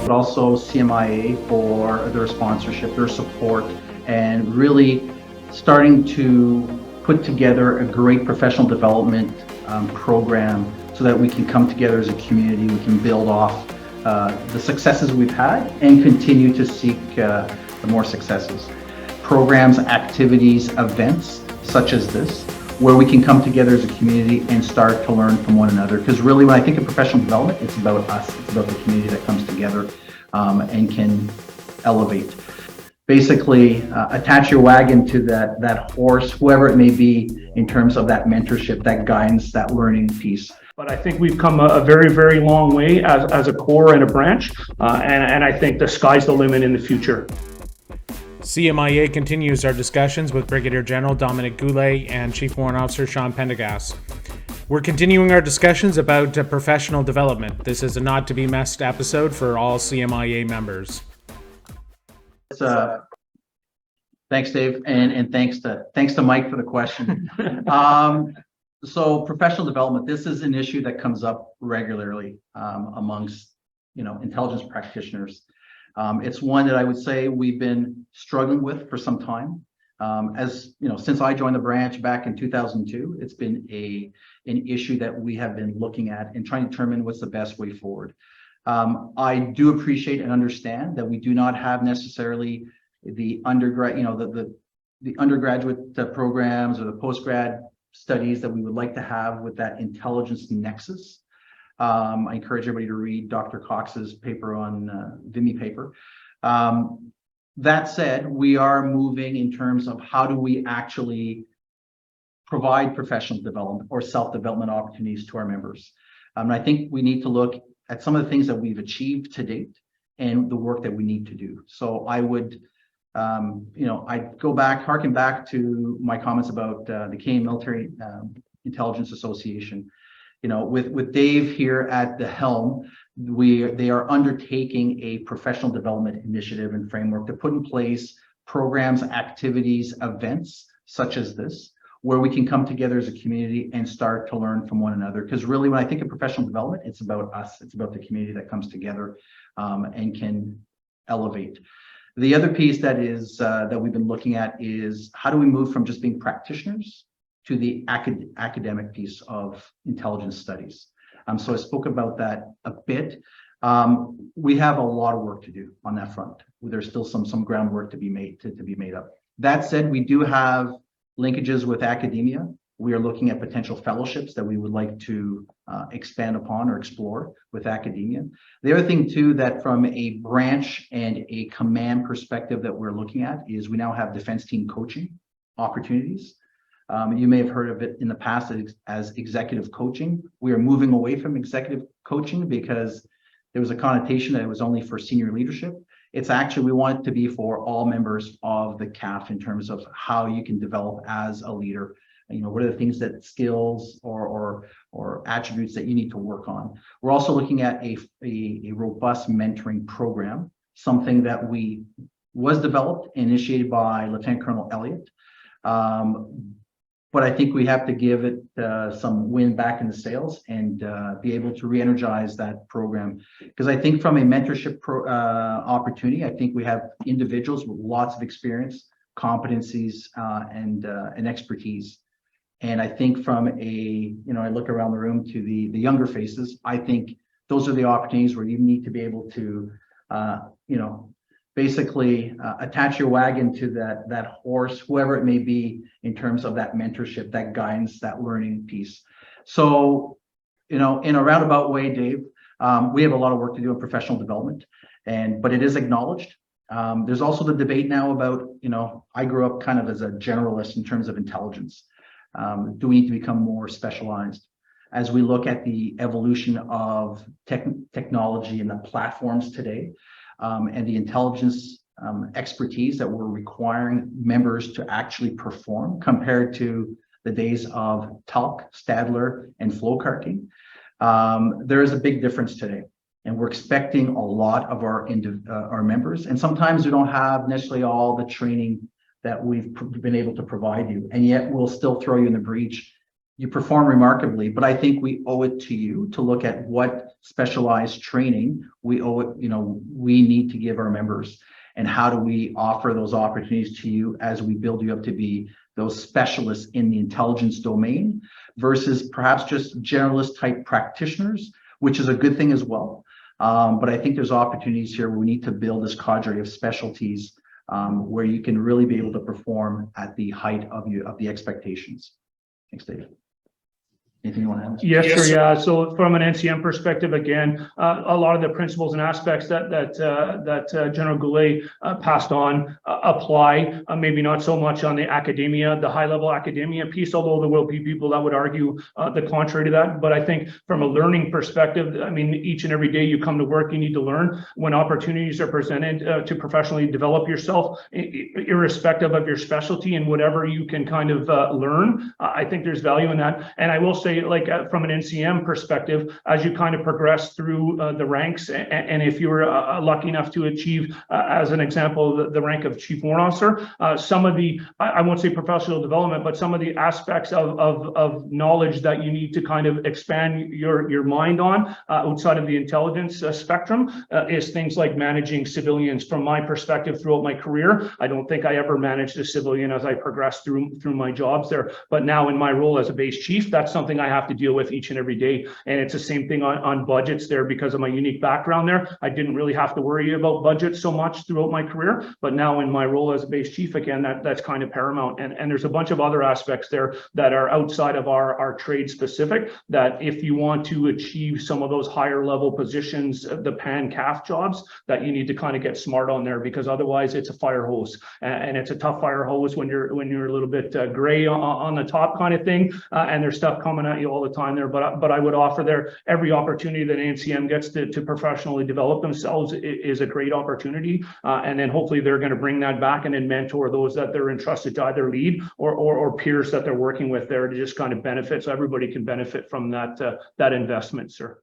but also CMIA for their sponsorship, their support, and really starting to put together a great professional development program so that we can come together as a community, we can build off the successes we've had and continue to seek the more successes. Programs, activities, events such as this, where we can come together as a community and start to learn from one another. Because really, when I think of professional development, it's about us, it's about the community that comes together and can elevate. Basically, attach your wagon to that horse, whoever it may be, in terms of that mentorship, that guidance, that learning piece. But I think we've come a very, very long way as a core and a branch, and I think the sky's the limit in the future. CMIA continues our discussions with Brigadier General Dominic Goulet and Chief Warrant Officer Sean Pendergast. We're continuing our discussions about professional development. This is a not to be missed episode for all CMIA members. Thanks, Dave, and thanks to Mike for the question. So professional development, this is an issue that comes up regularly amongst intelligence practitioners. It's one that I would say we've been struggling with for some time. As you know, since I joined the branch back in 2002, it's been an issue that we have been looking at and trying to determine what's the best way forward. I do appreciate and understand that we do not have necessarily the undergrad, the undergraduate programs or the postgrad studies that we would like to have with that intelligence nexus. I encourage everybody to read Dr. Cox's paper on Vimy paper. That said, we are moving in terms of how do we actually provide professional development or self-development opportunities to our members. And I think we need to look at some of the things that we've achieved to date and the work that we need to do. So I would, I'd harken back to my comments about the Canadian Military Intelligence Association. With Dave here at the helm, they are undertaking a professional development initiative and framework to put in place programs, activities, events such as this, where we can come together as a community and start to learn from one another. Because really, when I think of professional development, it's about us, it's about the community that comes together and can elevate. The other piece that we've been looking at is how do we move from just being practitioners to the academic piece of intelligence studies. So I spoke about that a bit. We have a lot of work to do on that front. There's still some groundwork to be made up. That said, we do have linkages with academia. We are looking at potential fellowships that we would like to expand upon or explore with academia. The other thing too, that from a branch and a command perspective that we're looking at is we now have defense team coaching opportunities. You may have heard of it in the past as executive coaching. We are moving away from executive coaching because there was a connotation that it was only for senior leadership. It's actually, we want it to be for all members of the CAF in terms of how you can develop as a leader. What are the things that skills or attributes that you need to work on. We're also looking at a robust mentoring program, something that was developed and initiated by Lieutenant Colonel Elliott. But I think we have to give it some wind back in the sails and be able to re-energize that program. Because I think from a mentorship opportunity, I think we have individuals with lots of experience, competencies, and expertise. And I think from I look around the room to the younger faces, I think those are the opportunities where you need to be able to, basically attach your wagon to that horse, whoever it may be, in terms of that mentorship, that guidance, that learning piece. So, in a roundabout way, Dave, we have a lot of work to do in professional development, but it is acknowledged. There's also the debate now about, I grew up kind of as a generalist in terms of intelligence. Do we need to become more specialized? As we look at the evolution of technology and the platforms today, and the intelligence expertise that we're requiring members to actually perform compared to the days of Talk, Stadler, and flow carting, there is a big difference today. And we're expecting a lot of our members. And sometimes we don't have necessarily all the training that we've been able to provide you. And yet we'll still throw you in the breach you perform remarkably, but I think we owe it to you to look at what specialized training we owe it, we need to give our members, and how do we offer those opportunities to you as we build you up to be those specialists in the intelligence domain versus perhaps just generalist type practitioners, which is a good thing as well. But I think there's opportunities here where we need to build this cadre of specialties where you can really be able to perform at the height of the expectations. Thanks, Dave. Anything you want to add? Yes, sir. Yeah. So from an NCM perspective, again, a lot of the principles and aspects that General Goulet passed on apply. Maybe not so much on the academia, the high-level academia piece, although there will be people that would argue the contrary to that. But I think from a learning perspective, I mean, each and every day you come to work, you need to learn. When opportunities are presented to professionally develop yourself, irrespective of your specialty and whatever you can kind of learn, I think there's value in that. And I will say, like from an NCM perspective, as you kind of progress through the ranks, and if you were lucky enough to achieve, as an example, the rank of Chief Warrant Officer, some of the, I won't say professional development, but some of the aspects of knowledge that you need to kind of expand your mind on outside of the intelligence spectrum is things like managing civilians. From my perspective, throughout my career, I don't think I ever managed a civilian as I progressed through my jobs there. But now in my role as a base chief, that's something I have to deal with each and every day. And it's the same thing on budgets there. Because of my unique background there, I didn't really have to worry about budgets so much throughout my career. But now in my role as a base chief, again, that's kind of paramount. And there's a bunch of other aspects there that are outside of our trade specific, that if you want to achieve some of those higher level positions, the CAF jobs, that you need to kind of get smart on there, because otherwise it's a fire hose, and it's a tough fire hose when you're a little bit gray on the top kind of thing, and there's stuff coming at you all the time there. But I would offer there, every opportunity that NCM gets to professionally develop themselves is a great opportunity, and then hopefully they're going to bring that back and then mentor those that they're entrusted to either lead or peers that they're working with there, to just kind of benefit, so everybody can benefit from that investment, sir.